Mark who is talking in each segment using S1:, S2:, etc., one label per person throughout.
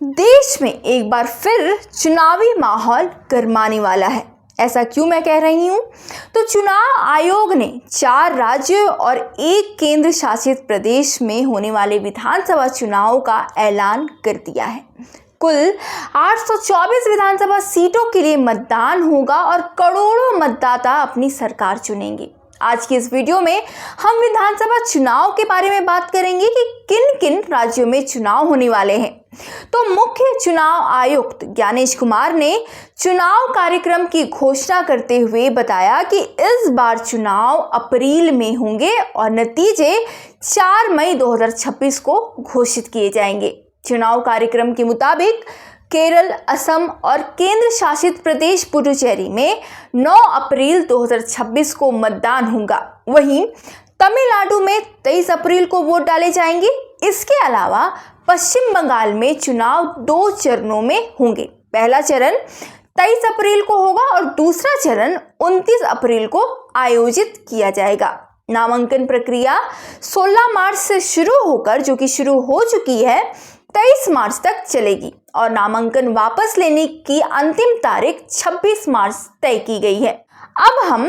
S1: देश में एक बार फिर चुनावी माहौल गरमाने वाला है। ऐसा क्यों मैं कह रही हूँ? तो चुनाव आयोग ने 4 राज्यों और 1 केंद्र शासित प्रदेश में होने वाले विधानसभा चुनाव का ऐलान कर दिया है। कुल 824 विधानसभा सीटों के लिए मतदान होगा और करोड़ों मतदाता अपनी सरकार चुनेंगे। आज की इस वीडियो में हम विधानसभा चुनाव के बारे में बात करेंगे कि किन किन राज्यों में चुनाव होने वाले हैं। तो मुख्य चुनाव आयुक्त ज्ञानेश कुमार ने चुनाव कार्यक्रम की घोषणा करते हुए बताया कि इस बार चुनाव अप्रैल में होंगे और नतीजे 4 मई 2026 को घोषित किए जाएंगे। चुनाव कार्यक्रम के मुताबिक केरल, असम और केंद्र शासित प्रदेश पुडुचेरी में 9 अप्रैल 2026 को मतदान होगा। वहीं तमिलनाडु में 23 अप्रैल को वोट डाले जाएंगे। इसके अलावा पश्चिम बंगाल में चुनाव 2 चरणों में होंगे। पहला चरण 23 अप्रैल को होगा और दूसरा चरण 29 अप्रैल को आयोजित किया जाएगा। नामांकन प्रक्रिया 16 मार्च से शुरू होकर जो कि शुरू हो चुकी है 23 मार्च तक चलेगी और नामांकन वापस लेने की अंतिम तारीख 26 मार्च तय की गई है। अब हम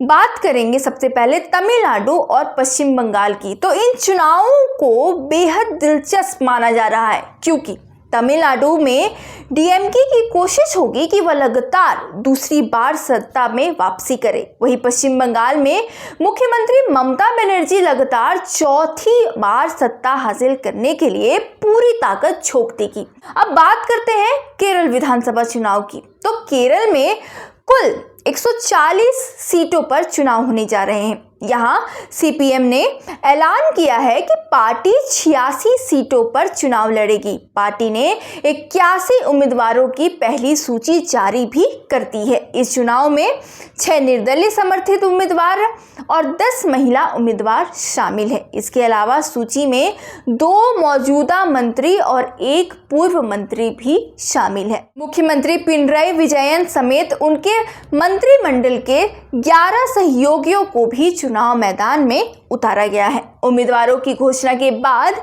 S1: बात करेंगे सबसे पहले तमिलनाडु और पश्चिम बंगाल की। तो इन चुनावों को बेहद दिलचस्प माना जा रहा है क्योंकि तमिलनाडु में डीएमके की कोशिश होगी कि वह लगातार दूसरी बार सत्ता में वापसी करे। वहीं पश्चिम बंगाल में मुख्यमंत्री ममता बनर्जी लगातार चौथी बार सत्ता हासिल करने के लिए पूरी ताकत झोंक देगी। अब बात करते हैं केरल विधानसभा चुनाव की। तो केरल में कुल 140 सीटों पर चुनाव होने जा रहे हैं। यहाँ सीपीएम ने ऐलान किया है कि पार्टी 86 सीटों पर चुनाव लड़ेगी। पार्टी ने 81 उम्मीदवारों की पहली सूची जारी भी कर दी है। इस चुनाव में 6 निर्दलीय समर्थित उम्मीदवार और 10 महिला उम्मीदवार शामिल है। इसके अलावा सूची में 2 मौजूदा मंत्री और 1 पूर्व मंत्री भी शामिल है। मुख्यमंत्री पिनराई विजयन समेत उनके मंत्रिमंडल के 11 सहयोगियों को भी चुनाव मैदान में उतारा गया है। उम्मीदवारों की घोषणा के बाद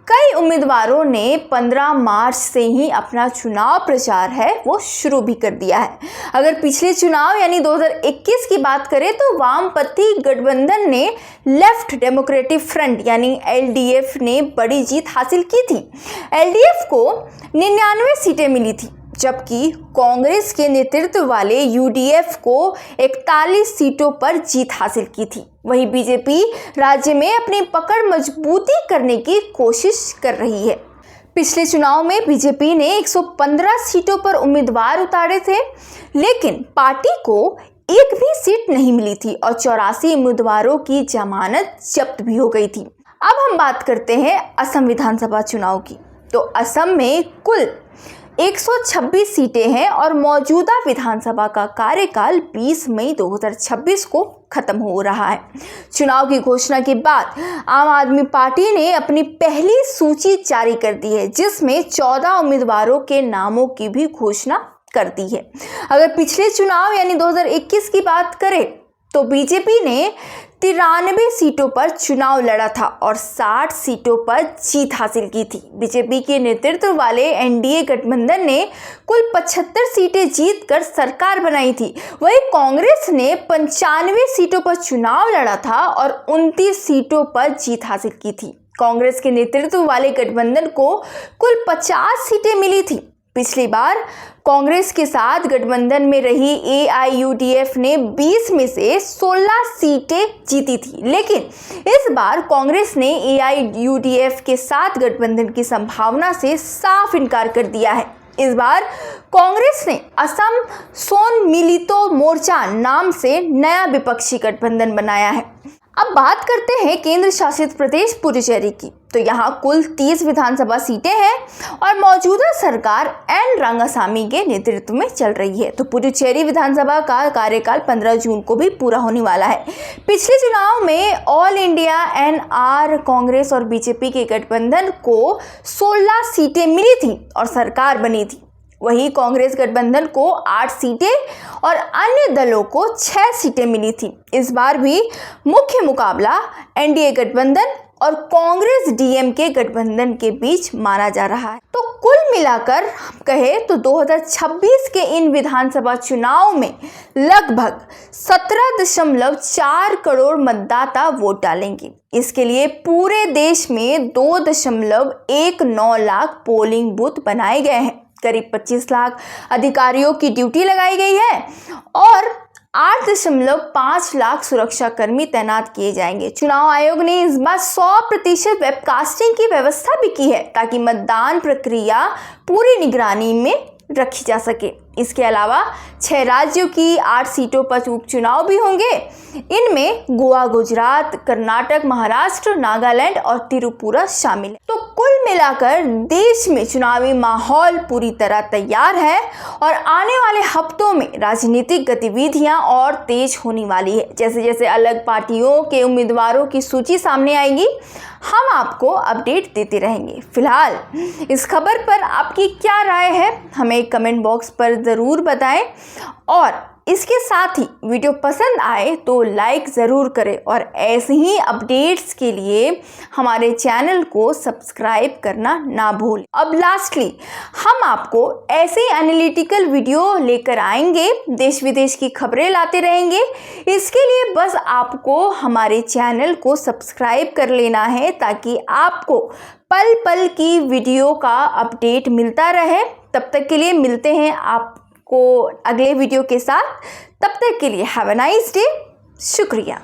S1: कई उम्मीदवारों ने 15 मार्च से ही अपना चुनाव प्रचार है वो शुरू भी कर दिया है। अगर पिछले चुनाव यानी 2021 की बात करें तो वामपंथी गठबंधन ने लेफ्ट डेमोक्रेटिक फ्रंट यानी एलडीएफ ने बड़ी जीत हासिल की थी। एलडीएफ को 99 सीटें मिली थी जबकि कांग्रेस के नेतृत्व वाले यूडीएफ को 41 सीटों पर जीत हासिल की थी। वहीं बीजेपी राज्य में अपनी पकड़ मजबूती करने की कोशिश कर रही है। पिछले चुनाव में बीजेपी ने 115 सीटों पर उम्मीदवार उतारे थे, लेकिन पार्टी को एक भी सीट नहीं मिली थी और 84 उम्मीदवारों की जमानत जब्त भी हो गई थी। अब हम बात करते हैं असम विधानसभा चुनाव की। तो असम में कुल 126 सीटें हैं और मौजूदा विधानसभा का कार्यकाल 20 मई 2026 को खत्म हो रहा है। चुनाव की घोषणा के बाद आम आदमी पार्टी ने अपनी पहली सूची जारी कर दी है जिसमें 14 उम्मीदवारों के नामों की भी घोषणा कर दी है। अगर पिछले चुनाव यानी 2021 की बात करें तो बीजेपी ने 93 सीटों पर चुनाव लड़ा था और 60 सीटों पर जीत हासिल की थी। बीजेपी के नेतृत्व वाले एनडीए गठबंधन ने कुल 75 सीटें जीतकर सरकार बनाई थी। वहीं कांग्रेस ने 95 सीटों पर चुनाव लड़ा था और 29 सीटों पर जीत हासिल की थी। कांग्रेस के नेतृत्व वाले गठबंधन को कुल 50 सीटें मिली थी। पिछली बार कांग्रेस के साथ गठबंधन में रही एआईयूडीएफ ने 20 में से 16 सीटें जीती थी, लेकिन इस बार कांग्रेस ने एआईयूडीएफ के साथ गठबंधन की संभावना से साफ इनकार कर दिया है। इस बार कांग्रेस ने असम सोन मिलितो मोर्चा नाम से नया विपक्षी गठबंधन बनाया है। अब बात करते हैं केंद्र शासित प्रदेश पुडुचेरी की। तो यहाँ कुल 30 विधानसभा सीटें हैं और मौजूदा सरकार एन रंगासामी के नेतृत्व में चल रही है। तो पुडुचेरी विधानसभा का कार्यकाल 15 जून को भी पूरा होने वाला है। पिछले चुनाव में ऑल इंडिया एनआर कांग्रेस और बीजेपी के गठबंधन को 16 सीटें मिली थी और सरकार बनी थी। वहीं कांग्रेस गठबंधन को 8 सीटें और अन्य दलों को 6 सीटें मिली थी। इस बार भी मुख्य मुकाबला एनडीए गठबंधन और कांग्रेस डीएमके गठबंधन के बीच माना जा रहा है। तो कुल मिलाकर कहे तो 2026 के इन विधानसभा चुनाव में लगभग 17.4 करोड़ मतदाता वोट डालेंगे। इसके लिए पूरे देश में 2.19 लाख पोलिंग बूथ बनाए गए हैं। करीब 25 लाख अधिकारियों की ड्यूटी लगाई गई है और 8.5 लाख सुरक्षा कर्मी तैनात किए जाएंगे। चुनाव आयोग ने इस बार 100% वेबकास्टिंग की व्यवस्था भी की है ताकि मतदान प्रक्रिया पूरी निगरानी में रखी जा सके। इसके अलावा 6 राज्यों की 8 सीटों पर उपचुनाव भी होंगे। इनमें गोवा, गुजरात, कर्नाटक, महाराष्ट्र, नागालैंड और त्रिपुरा शामिल है। तो कुल मिलाकर देश में चुनावी माहौल पूरी तरह तैयार है और आने वाले हफ्तों में राजनीतिक गतिविधियां और तेज होने वाली है। जैसे जैसे अलग पार्टियों के उम्मीदवारों की सूची सामने आएगी, हम आपको अपडेट देते रहेंगे। फिलहाल इस खबर पर आपकी क्या राय है, हमें कमेंट बॉक्स पर ज़रूर बताएं और इसके साथ ही वीडियो पसंद आए तो लाइक ज़रूर करें और ऐसे ही अपडेट्स के लिए हमारे चैनल को सब्सक्राइब करना ना भूलें। अब लास्टली हम आपको ऐसे एनालिटिकल वीडियो लेकर आएंगे, देश विदेश की खबरें लाते रहेंगे। इसके लिए बस आपको हमारे चैनल को सब्सक्राइब कर लेना है ताकि आपको पल पल की वीडियो का अपडेट मिलता रहे। तब तक के लिए मिलते हैं आपको अगले वीडियो के साथ। तब तक के लिए हैव अ नाइस डे। शुक्रिया।